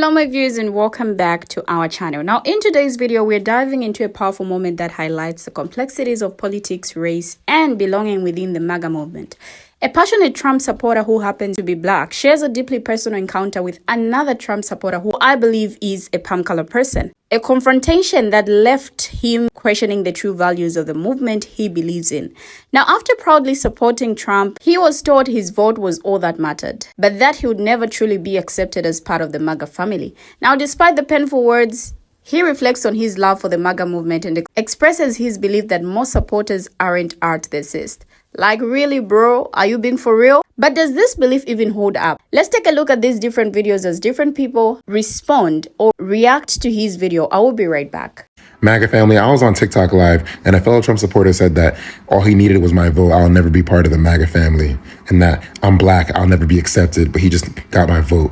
Hello my viewers and welcome back to our channel. Now in today's video, we're diving into a powerful moment that highlights the complexities of politics, race, and belonging within the MAGA movement. A passionate Trump supporter who happens to be black shares a deeply personal encounter with another Trump supporter who I believe is a palm-colored person. A confrontation that left him questioning the true values of the movement he believes in. Now, after proudly supporting Trump, he was told his vote was all that mattered, but that he would never truly be accepted as part of the MAGA family. Now, despite the painful words, he reflects on his love for the MAGA movement and expresses his belief that most supporters aren't racist. Like, really, bro? Are you being for real? But does this belief even hold up? Let's take a look at these different videos as different people respond or react to his video. I will be right back. Magga family, I was on TikTok live and a fellow Trump supporter said that all he needed was my vote. I'll never be part of the MAGA family, and that I'm black, I'll never be accepted, but he just got my vote.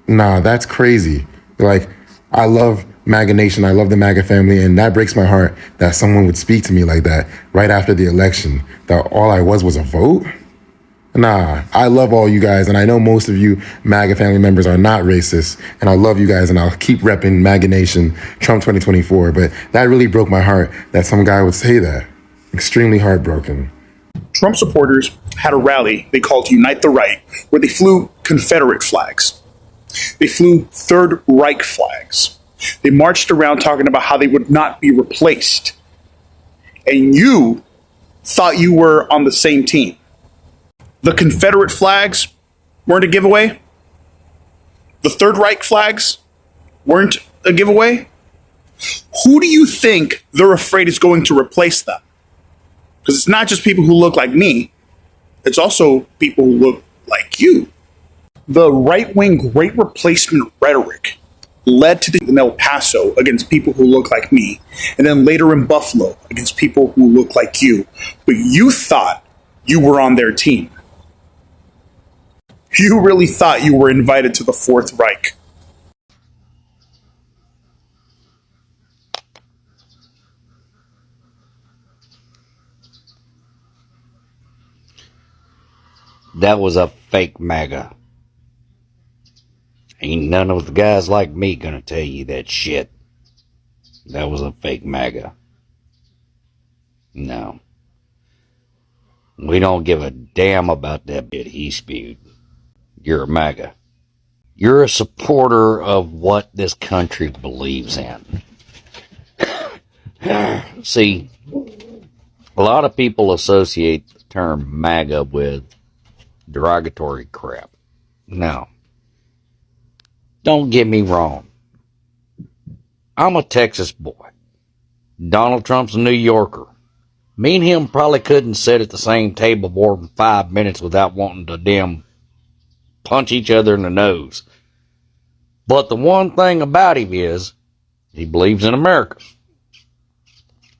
Nah, that's crazy. Like, I love MAGA Nation, I love the MAGA family, and that breaks my heart that someone would speak to me like that right after the election, that all I was a vote? Nah, I love all you guys, and I know most of you MAGA family members are not racist, and I love you guys, and I'll keep repping MAGA Nation, Trump 2024, but that really broke my heart that some guy would say that. Extremely heartbroken. Trump supporters had a rally they called Unite the Right, where they flew Confederate flags. They flew Third Reich flags. They marched around talking about how they would not be replaced. And you thought you were on the same team. The Confederate flags weren't a giveaway. The Third Reich flags weren't a giveaway. Who do you think they're afraid is going to replace them? Because it's not just people who look like me. It's also people who look like you. The right-wing great replacement rhetoric led to in El Paso against people who look like me, and then later in Buffalo against people who look like you. But you thought you were on their team. You really thought you were invited to the Fourth Reich. That was a fake MAGA. Ain't none of the guys like me gonna tell you that shit. That was a fake MAGA. No. We don't give a damn about that bit he spewed. You're a MAGA. You're a supporter of what this country believes in. See, a lot of people associate the term MAGA with derogatory crap. No. Don't get me wrong. I'm a Texas boy. Donald Trump's a New Yorker. Me and him probably couldn't sit at the same table more than 5 minutes without wanting to damn punch each other in the nose. But the one thing about him is he believes in America.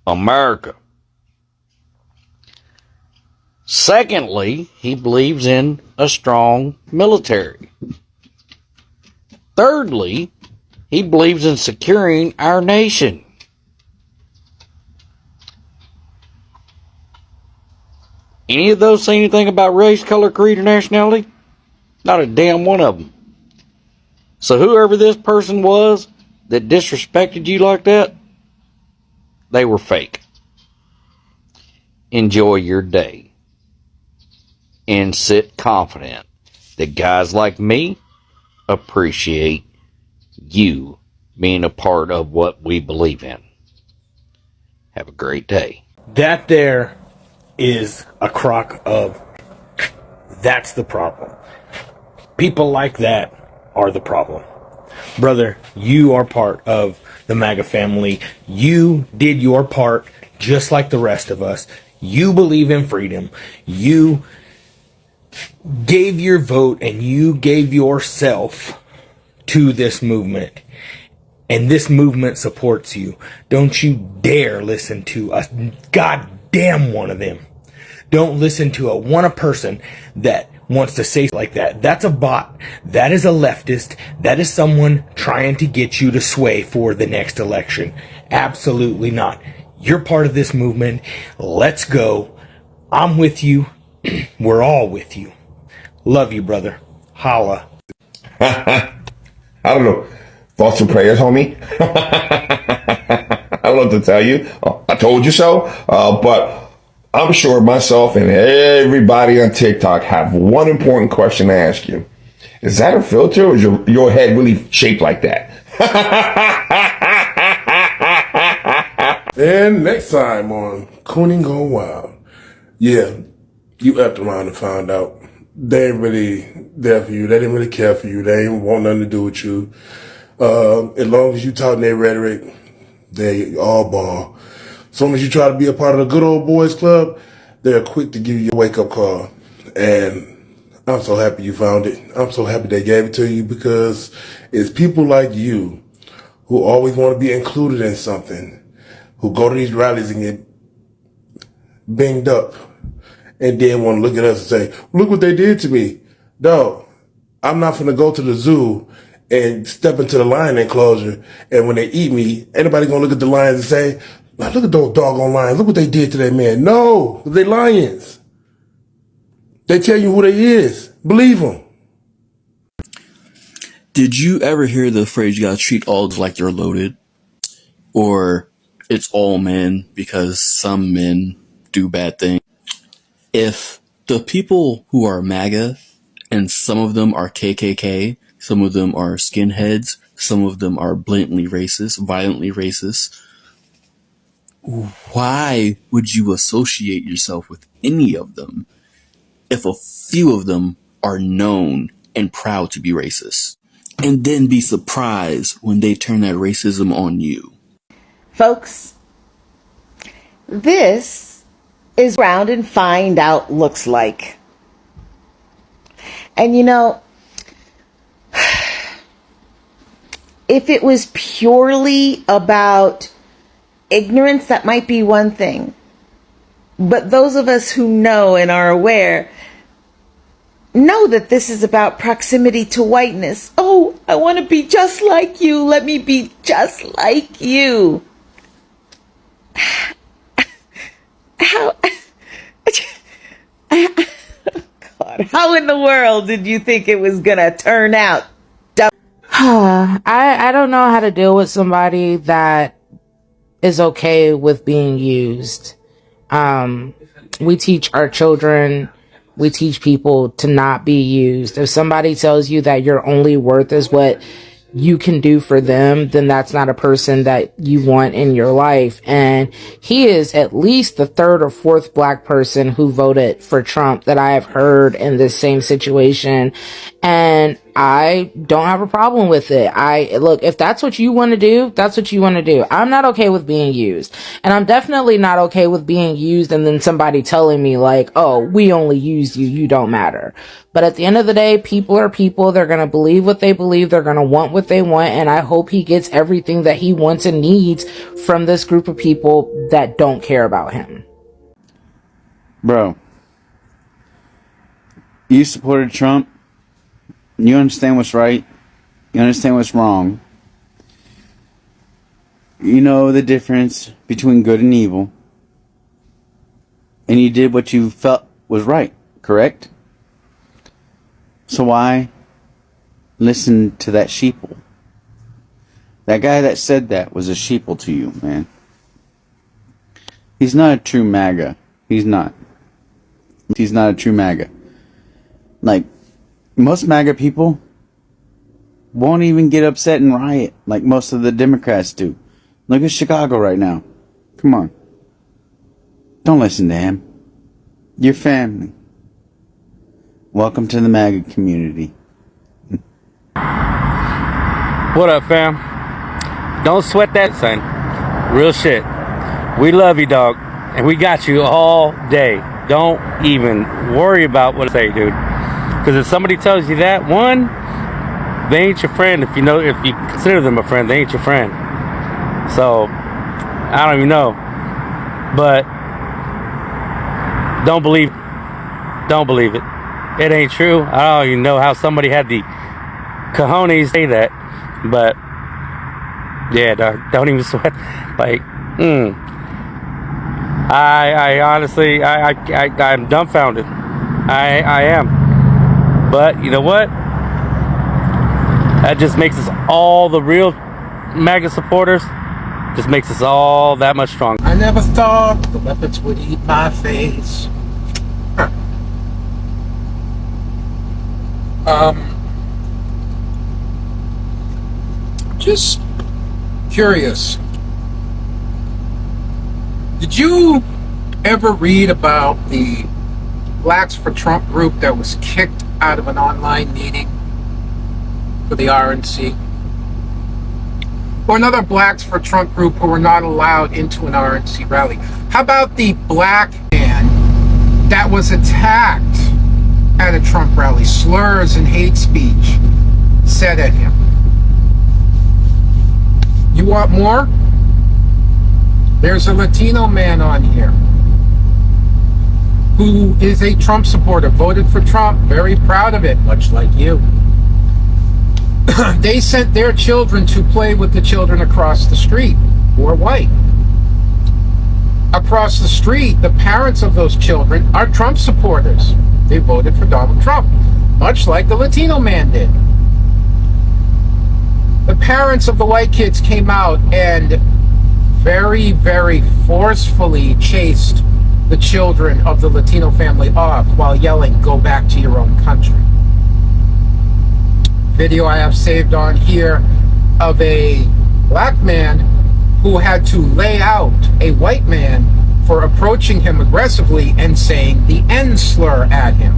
America. Secondly, he believes in a strong military. Thirdly, he believes in securing our nation. Any of those say anything about race, color, creed, or nationality? Not a damn one of them. So whoever this person was that disrespected you like that, they were fake. Enjoy your day. And sit confident that guys like me appreciate you being a part of what we believe in. Have a great day. That there is a crock of... That's the problem. People like that are the problem. Brother, you are part of the MAGA family. You did your part just like the rest of us. You believe in freedom. You gave your vote and you gave yourself to this movement. And this movement supports you. Don't you dare listen to a goddamn one of them. Don't listen to a person that wants to say like that. That's a bot. That is a leftist. That is someone trying to get you to sway for the next election. Absolutely not. You're part of this movement. Let's go. I'm with you. We're all with you. Love you, brother. Holla. I don't know. Thoughts and prayers, homie. I don't know what to tell you. I told you so. But I'm sure myself and everybody on TikTok have one important question to ask you. Is that a filter, or is your head really shaped like that? And next time on Cooning Go Wild. Yeah, you upped around and found out they ain't really there for you. They didn't really care for you. They ain't want nothing to do with you. As long as you talk their rhetoric, they all ball. As long as you try to be a part of the good old boys club, they're quick to give you a wake-up call. And I'm so happy you found it. I'm so happy they gave it to you, because it's people like you who always want to be included in something, who go to these rallies and get binged up, and then want to look at us and say, look what they did to me. Dog, I'm not finna go to the zoo and step into the lion enclosure, and when they eat me, anybody gonna look at the lions and say, look at those doggone lions, look what they did to that man. No, they lions. They tell you who they is. Believe them. Did you ever hear the phrase, you gotta treat all dogs like they're loaded? Or it's all men because some men do bad things? If the people who are MAGA, and some of them are KKK, some of them are skinheads, some of them are blatantly racist, violently racist, why would you associate yourself with any of them if a few of them are known and proud to be racist? And then be surprised when they turn that racism on you. Folks, this is round and find out looks like. And you know, if it was purely about ignorance, that might be one thing. But those of us who know and are aware know that this is about proximity to whiteness. Oh, I want to be just like you. Let me be just like you. How? God, how in the world did you think it was gonna turn out? I don't know how to deal with somebody that is okay with being used. We teach our children, we teach people to not be used. If somebody tells you that your only worth is what you can do for them, then that's not a person that you want in your life. And he is at least the third or fourth black person who voted for Trump that I have heard in this same situation. And I don't have a problem with it. Look, if that's what you want to do, that's what you want to do. I'm not okay with being used. And I'm definitely not okay with being used and then somebody telling me like, oh, we only used you, you don't matter. But at the end of the day, people are people. They're going to believe what they believe. They're going to want what they want. And I hope he gets everything that he wants and needs from this group of people that don't care about him. Bro, you supported Trump. You understand what's right. You understand what's wrong. You know the difference between good and evil. And you did what you felt was right, correct? So why listen to that sheeple? That guy that said that was a sheeple to you, man. He's not a true MAGA. He's not. He's not a true MAGA. Like, most MAGA people won't even get upset and riot like most of the Democrats do. Look at Chicago right now. Come on. Don't listen to him. Your family. Welcome to the MAGA community. What up, fam? Don't sweat that, son. Real shit. We love you, dog. And we got you all day. Don't even worry about what I say, dude. Because if somebody tells you that, one, they ain't your friend. If you consider them a friend, they ain't your friend. So, I don't even know. But, don't believe it. It ain't true. I don't even know how somebody had the cojones to say that. But, yeah, don't even sweat. Like, I honestly, I'm dumbfounded. I am. But you know what? That just makes us all, the real MAGA supporters, just makes us all that much stronger. I never thought the leopards would eat my face. Huh. Just curious. Did you ever read about the Blacks for Trump group that was kicked out of an online meeting for the RNC? Or another Blacks for Trump group who were not allowed into an RNC rally? How about the black man that was attacked at a Trump rally? Slurs and hate speech said at him. You want more? There's a Latino man on here who is a Trump supporter, voted for Trump, very proud of it, much like you. They sent their children to play with the children across the street who are white. Across the street, the parents of those children are Trump supporters. They voted for Donald Trump, much like the Latino man did. The parents of the white kids came out and very, very forcefully chased the children of the Latino family off while yelling, "Go back to your own country." Video I have saved on here of a black man who had to lay out a white man for approaching him aggressively and saying the N slur at him.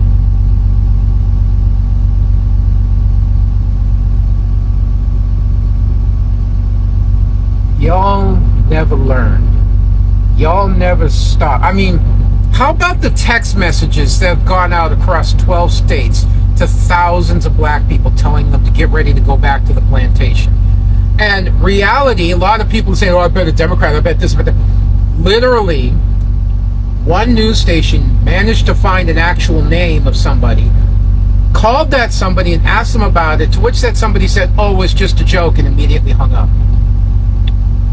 Y'all never learned. Y'all never stop. I mean, how about the text messages that have gone out across 12 states to thousands of black people telling them to get ready to go back to the plantation? And reality, a lot of people say, oh, I bet a Democrat, I bet this, but that. Literally, one news station managed to find an actual name of somebody, called that somebody and asked them about it, to which that somebody said, oh, it was just a joke, and immediately hung up.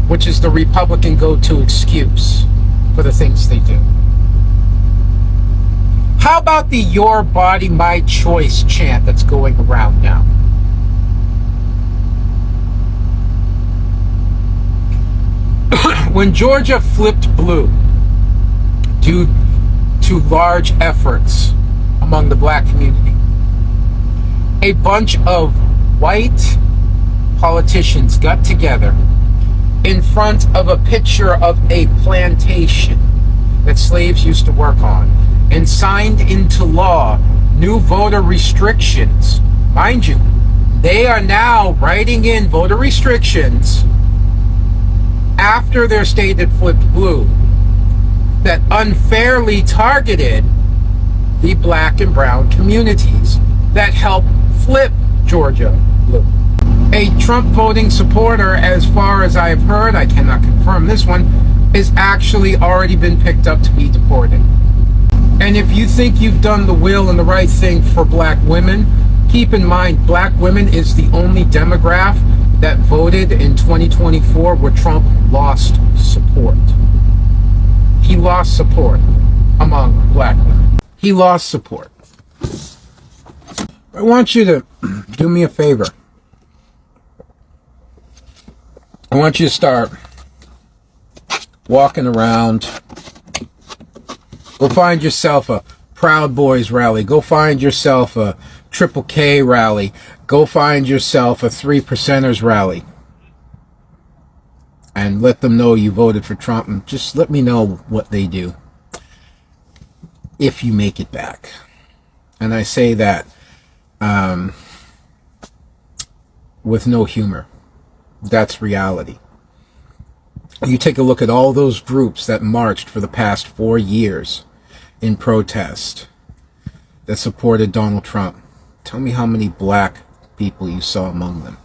Which is the Republican go-to excuse for the things they do. How about the "Your Body, My Choice" chant that's going around now? When Georgia flipped blue due to large efforts among the black community, a bunch of white politicians got together in front of a picture of a plantation that slaves used to work on and signed into law new voter restrictions. Mind you, they are now writing in voter restrictions after their state had flipped blue that unfairly targeted the black and brown communities that helped flip Georgia blue. A Trump voting supporter, as far as I've heard, I cannot confirm this one, is actually already been picked up to be deported. And if you think you've done the will and the right thing for black women, keep in mind black women is the only demographic that voted in 2024 where Trump lost support. He lost support among black women. He lost support. I want you to do me a favor. I want you to start walking around. Go find yourself a Proud Boys rally. Go find yourself a Triple K rally. Go find yourself a 3%ers rally. And let them know you voted for Trump. And just let me know what they do if you make it back. And I say that with no humor. That's reality. You take a look at all those groups that marched for the past 4 years in protest that supported Donald Trump. Tell me how many black people you saw among them.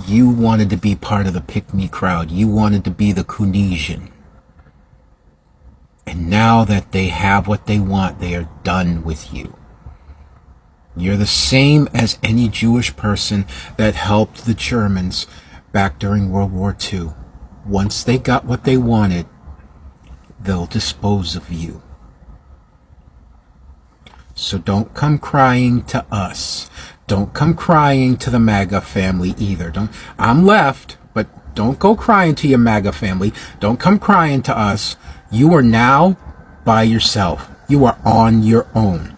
You wanted to be part of the pick-me crowd. You wanted to be the Cunesian. And now that they have what they want, they are done with you. You're the same as any Jewish person that helped the Germans back during World War II. Once they got what they wanted, they'll dispose of you. So don't come crying to us. don't come crying to the MAGA family either. I'm left, but don't go crying to your MAGA family. Don't come crying to us. You are now by yourself. You are on your own.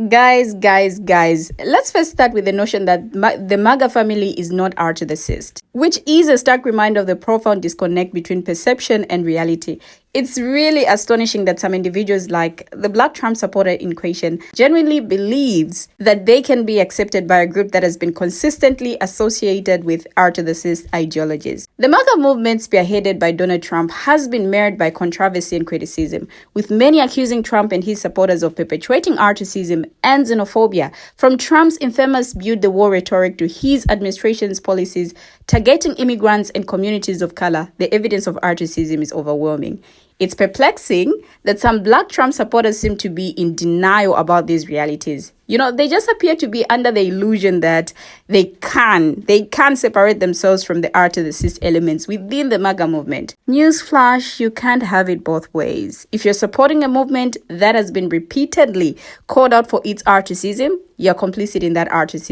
Guys, let's first start with the notion that the MAGA family is not archivist, which is a stark reminder of the profound disconnect between perception and reality. It's really astonishing that some individuals, like the Black Trump supporter in question, genuinely believes that they can be accepted by a group that has been consistently associated with archivist ideologies. The MAGA movement, spearheaded by Donald Trump, has been marred by controversy and criticism, with many accusing Trump and his supporters of perpetuating archivism and xenophobia, from Trump's infamous build the wall rhetoric to his administration's policies targeting immigrants and communities of color. The evidence of archivism is overwhelming. It's perplexing that some Black Trump supporters seem to be in denial about these realities. They just appear to be under the illusion that they can separate themselves from the archivist elements within the MAGA movement. Newsflash, you can't have it both ways. If you're supporting a movement that has been repeatedly called out for its archivist, you're complicit in that archivist.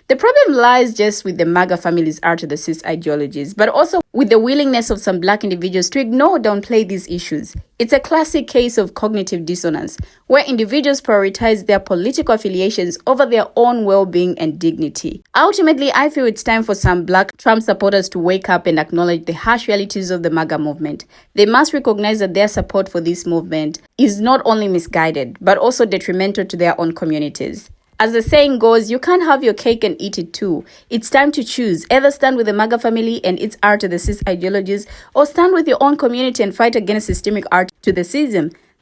The problem lies just with the MAGA family's archivist ideologies, but also with the willingness of some Black individuals to ignore or downplay these issues. It's a classic case of cognitive dissonance, where individuals prioritize their political affiliations over their own well-being and dignity. Ultimately, I feel it's time for some Black Trump supporters to wake up and acknowledge the harsh realities of the MAGA movement. They must recognize that their support for this movement is not only misguided, but also detrimental to their own communities. As the saying goes, you can't have your cake and eat it too. It's time to choose. Either stand with the MAGA family and its archivist ideologies, or stand with your own community and fight against systemic archivist.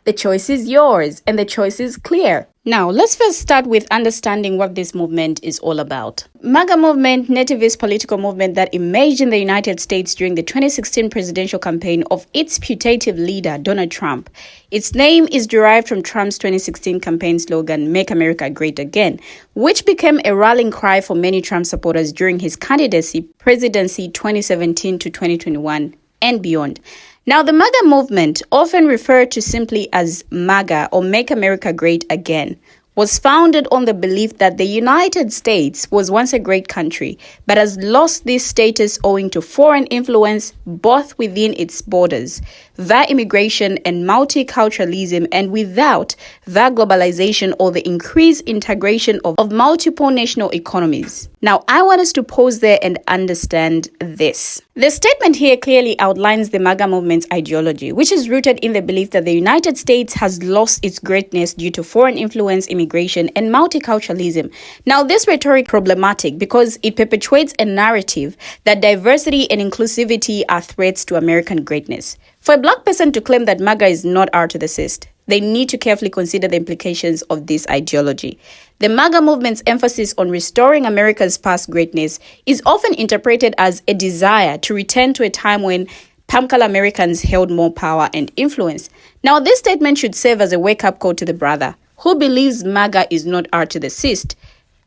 The choice is yours, and the choice is clear. Now, let's first start with understanding what this movement is all about. MAGA movement, nativist political movement that emerged in the United States during the 2016 presidential campaign of its putative leader, Donald Trump. Its name is derived from Trump's 2016 campaign slogan, "Make America Great Again," which became a rallying cry for many Trump supporters during his presidency 2017 to 2021 and beyond. Now, the MAGA movement, often referred to simply as MAGA or Make America Great Again, was founded on the belief that the United States was once a great country, but has lost this status owing to foreign influence both within its borders, via immigration and multiculturalism, and without via globalization or the increased integration of multiple national economies. Now, I want us to pause there and understand this. The statement here clearly outlines the MAGA movement's ideology, which is rooted in the belief that the United States has lost its greatness due to foreign influence, immigration, and multiculturalism. Now, this rhetoric is problematic because it perpetuates a narrative that diversity and inclusivity are threats to American greatness. For a Black person to claim that MAGA is not archivist, they need to carefully consider the implications of this ideology. The MAGA movement's emphasis on restoring America's past greatness is often interpreted as a desire to return to a time when Pamkala Americans held more power and influence. Now, this statement should serve as a wake-up call to the brother who believes MAGA is not archivist.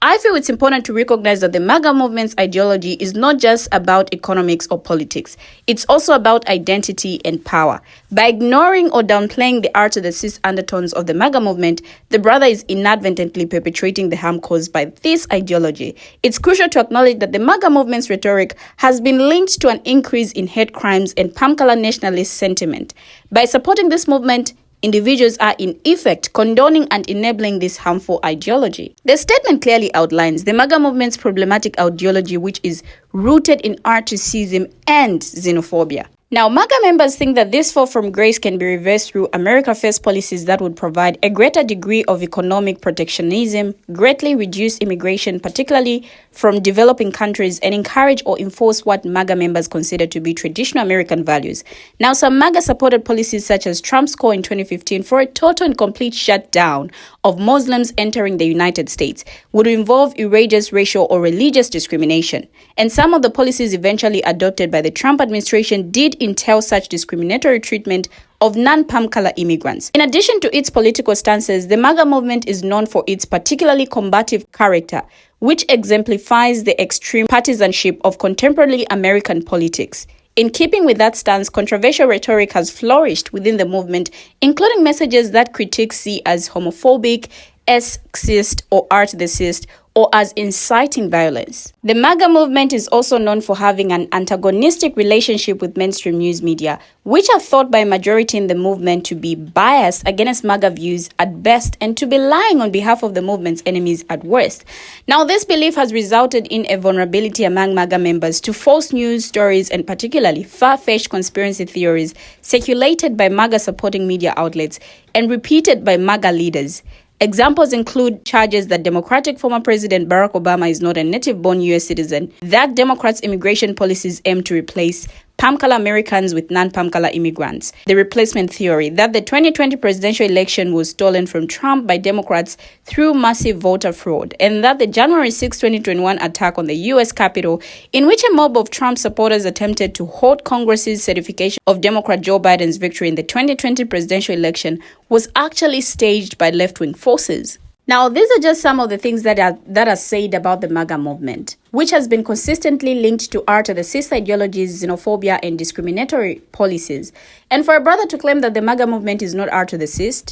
I feel it's important to recognize that the MAGA movement's ideology is not just about economics or politics. It's also about identity and power. By ignoring or downplaying the archivist undertones of the MAGA movement, the brother is inadvertently perpetuating the harm caused by this ideology. It's crucial to acknowledge that the MAGA movement's rhetoric has been linked to an increase in hate crimes and Pamkala nationalist sentiment. By supporting this movement, individuals are in effect condoning and enabling this harmful ideology. The statement clearly outlines the MAGA movement's problematic ideology, which is rooted in archaicism and xenophobia. Now, MAGA members think that this fall from grace can be reversed through America First policies that would provide a greater degree of economic protectionism, greatly reduce immigration, particularly from developing countries, and encourage or enforce what MAGA members consider to be traditional American values. Now, some MAGA-supported policies such as Trump's call in 2015 for a total and complete shutdown of Muslims entering the United States would involve outrageous racial or religious discrimination. And some of the policies eventually adopted by the Trump administration did entail such discriminatory treatment of non-Pamkala immigrants. In addition to its political stances, the MAGA movement is known for its particularly combative character, which exemplifies the extreme partisanship of contemporary American politics. In keeping with that stance, controversial rhetoric has flourished within the movement, including messages that critics see as homophobic, sexist, or archivist, or as inciting violence. The MAGA movement is also known for having an antagonistic relationship with mainstream news media, which are thought by a majority in the movement to be biased against MAGA views at best and to be lying on behalf of the movement's enemies at worst. Now, this belief has resulted in a vulnerability among MAGA members to false news stories and particularly far-fetched conspiracy theories circulated by MAGA supporting media outlets and repeated by MAGA leaders. Examples include charges that Democratic former President Barack Obama is not a native-born U.S. citizen, that Democrats' immigration policies aim to replace palm color Americans with non-palm color immigrants, the replacement theory, that the 2020 presidential election was stolen from Trump by Democrats through massive voter fraud, and that the January 6, 2021 attack on the U.S. Capitol, in which a mob of Trump supporters attempted to halt Congress's certification of Democrat Joe Biden's victory in the 2020 presidential election, was actually staged by left-wing forces. Now, these are just some of the things that are said about the MAGA movement, which has been consistently linked to R-to-the-cis ideologies, xenophobia, and discriminatory policies. And for a brother to claim that the MAGA movement is not R-to-the-cis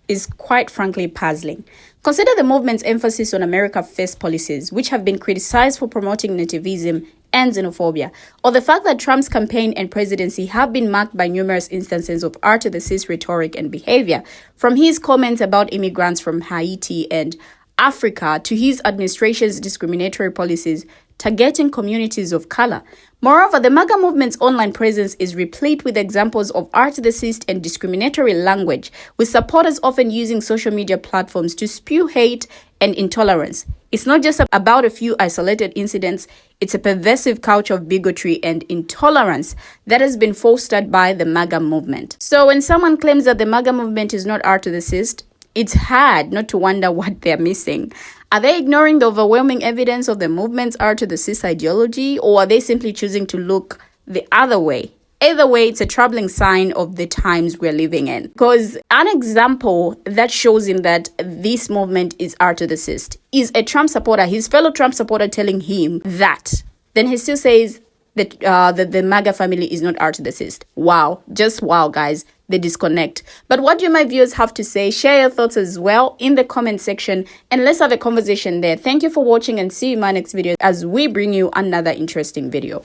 is quite frankly puzzling. Consider the movement's emphasis on America First policies, which have been criticized for promoting nativism and xenophobia, or the fact that Trump's campaign and presidency have been marked by numerous instances of R-to-the-cis rhetoric and behavior, from his comments about immigrants from Haiti and Africa to his administration's discriminatory policies targeting communities of color. Moreover, the MAGA movement's online presence is replete with examples of R-to-the-cis and discriminatory language, with supporters often using social media platforms to spew hate and intolerance. It's not just about a few isolated incidents, it's a pervasive culture of bigotry and intolerance that has been fostered by the MAGA movement. So when someone claims that the MAGA movement is not R-to-the-cis, it's hard not to wonder what they're missing. Are they ignoring the overwhelming evidence of the movement's R-to-the-cis ideology, or are they simply choosing to look the other way? Either way, it's a troubling sign of the times we're living in. Because an example that shows him that this movement is R-to-the-cis is a Trump supporter, his fellow Trump supporter telling him that. Then he still says that the MAGA family is not R-to-the-cis. Wow. Just wow, guys. The disconnect. But what do my viewers have to say? Share your thoughts as well in the comment section and let's have a conversation there. Thank you for watching and see you in my next video as we bring you another interesting video.